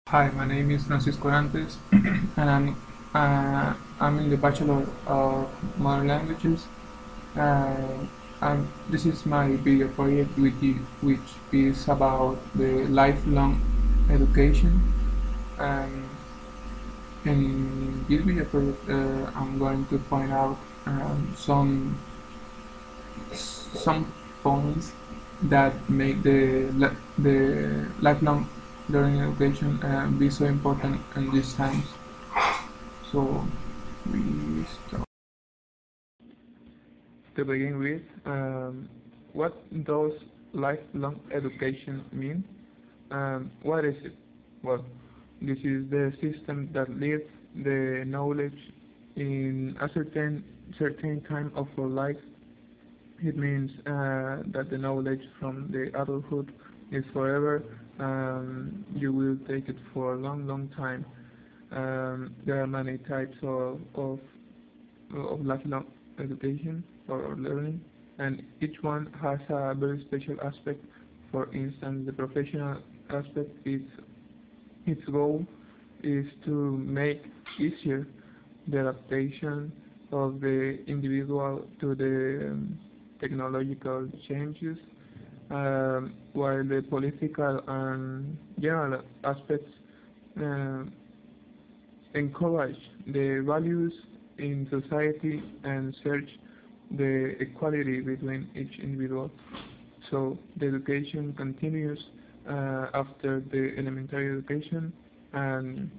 Hi, my name is Francisco Orantes, and I'm in the Bachelor of Modern Languages. Uh, this is my video project, which is about the lifelong education. Um, in this video project, I'm going to point out some points that make the lifelong learning education be so important in these times. So we start. To begin with, what does lifelong education mean? What is it? Well, this is the system that leaves the knowledge in a certain time of our life. It means that the knowledge from the adulthood is forever. You will take it for a long time. There are many types of lifelong education or learning, and each one has a very special aspect. For instance, the professional aspect, its goal is to make easier the adaptation of the individual to the technological changes, while the political and general aspects uh, encourage the values in society and search the equality between each individual. So the education continues after the elementary education and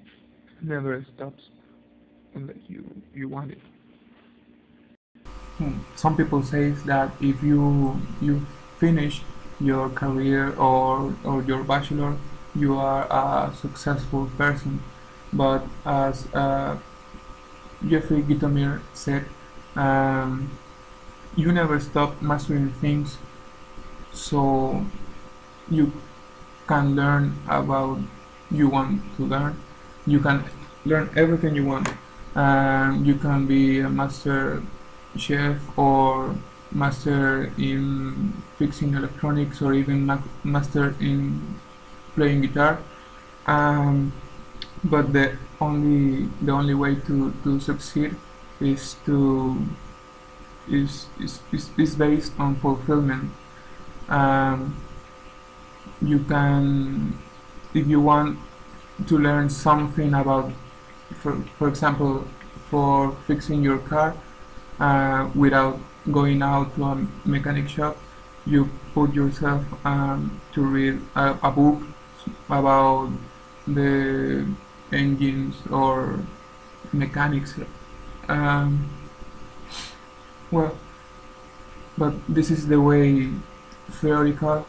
never stops unless you want it. Some people say that if you finish your career or your bachelor, you are a successful person. But as Jeffrey Gitomir said, um, you never stop mastering things, so you can learn about you want to learn. You can learn everything you want. You can be a master chef or master in fixing electronics or even master in playing guitar. Um, but the only way to succeed is to is based on fulfillment. Um, you can, if you want to learn something about, for example, for fixing your car, without going out to a mechanic shop, you put yourself to read a book about the engines or mechanics. Um, well, but this is the way theoretical,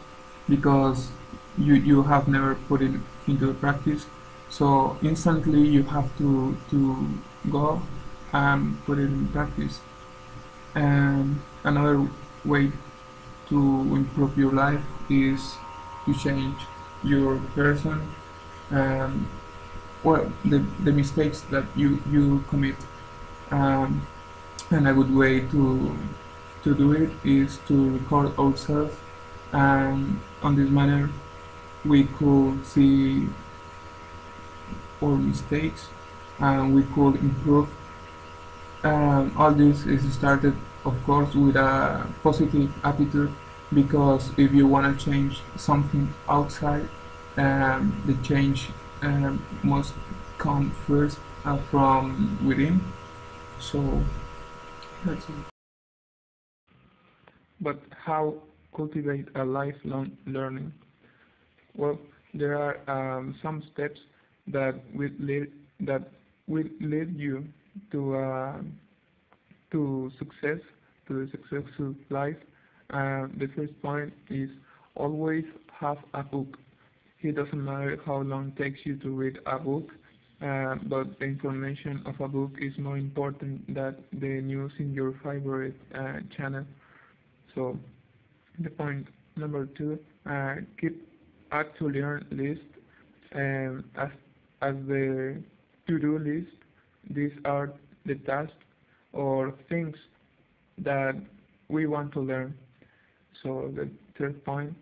because you have never put it into practice. So instantly you have to go and put it in practice. And another way to improve your life is to change your person. Um, well, the mistakes that you commit. Um, and a good way to do it is to record ourselves, and on this manner we could see our mistakes and we could improve. All this is started, of course, with a positive attitude, because if you want to change something outside, the change must come first from within. So that's it. But how cultivate a lifelong learning? Well, there are some steps that that will lead you to to success, to the successful life. The first point is always have a book. It doesn't matter how long it takes you to read a book, but the information of a book is more important than the news in your favorite channel. So the point number two, keep a to learn list, as the to-do list. These are the tasks or things that we want to learn. So the third point,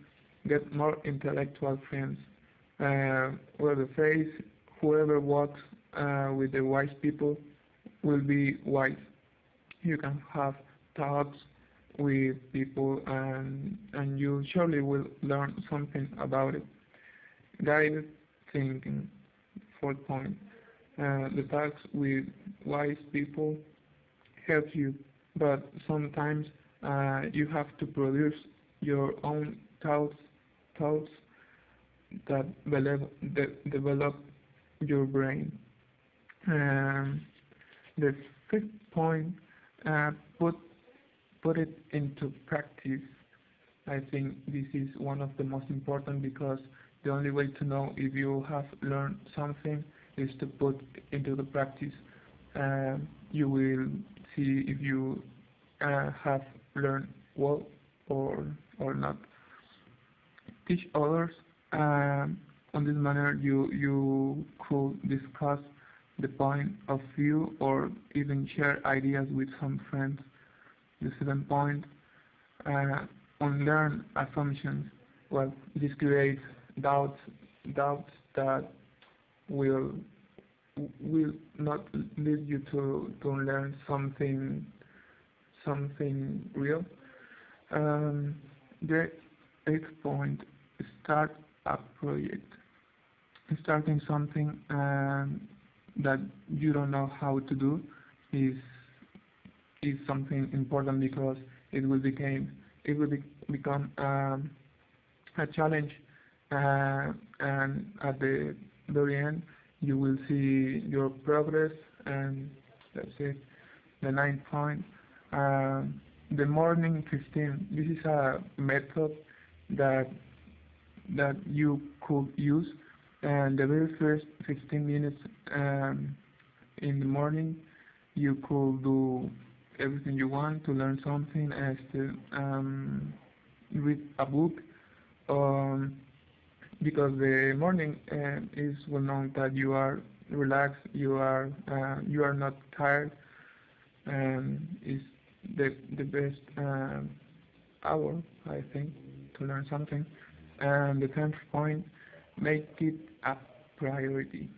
get more intellectual friends. Well, the phrase, whoever walks with the wise people will be wise. You can have talks with people and you surely will learn something about it. Guided thinking, fourth point. The talks with wise people help you, but sometimes you have to produce your own thoughts that develop your brain. Um, the fifth point, uh, put put it into practice. I think this is one of the most important because the only way to know if you have learned something is to put into the practice. You will see if you have learned well or not. Teach others. On this manner, you could discuss the point of view or even share ideas with some friends. The seventh point, uh, unlearn assumptions. Well, this creates doubts, doubts that will will not lead you to learn something real. The eighth point, start a project. Starting something that you don't know how to do is something important because it will become a challenge, and at the very end you will see your progress, and that's it. The ninth point, the morning 15. This is a method that you could use, and the very first 15 minutes in the morning you could do everything you want to learn something, as to read a book, um, because the morning is well known that you are relaxed, you are not tired, and is the best hour, I think, to learn something. And the 10th point, make it a priority.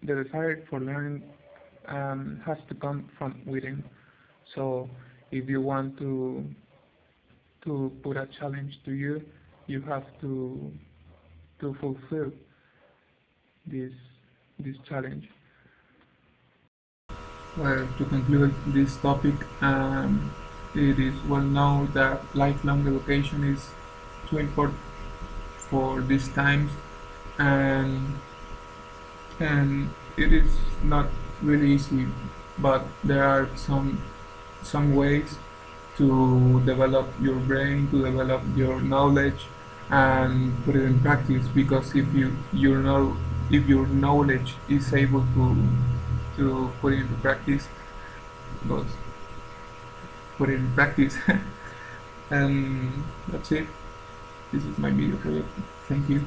The desire for learning has to come from within. So if you want to put a challenge to you, you have to fulfill this challenge. Well, to conclude this topic, it is well known that lifelong education is too important for these times, and it is not really easy, but there are some ways to develop your brain, to develop your knowledge, and put it in practice. Because if your knowledge is able to put it into practice, but put it in practice, and that's it. This is my video project. Thank you.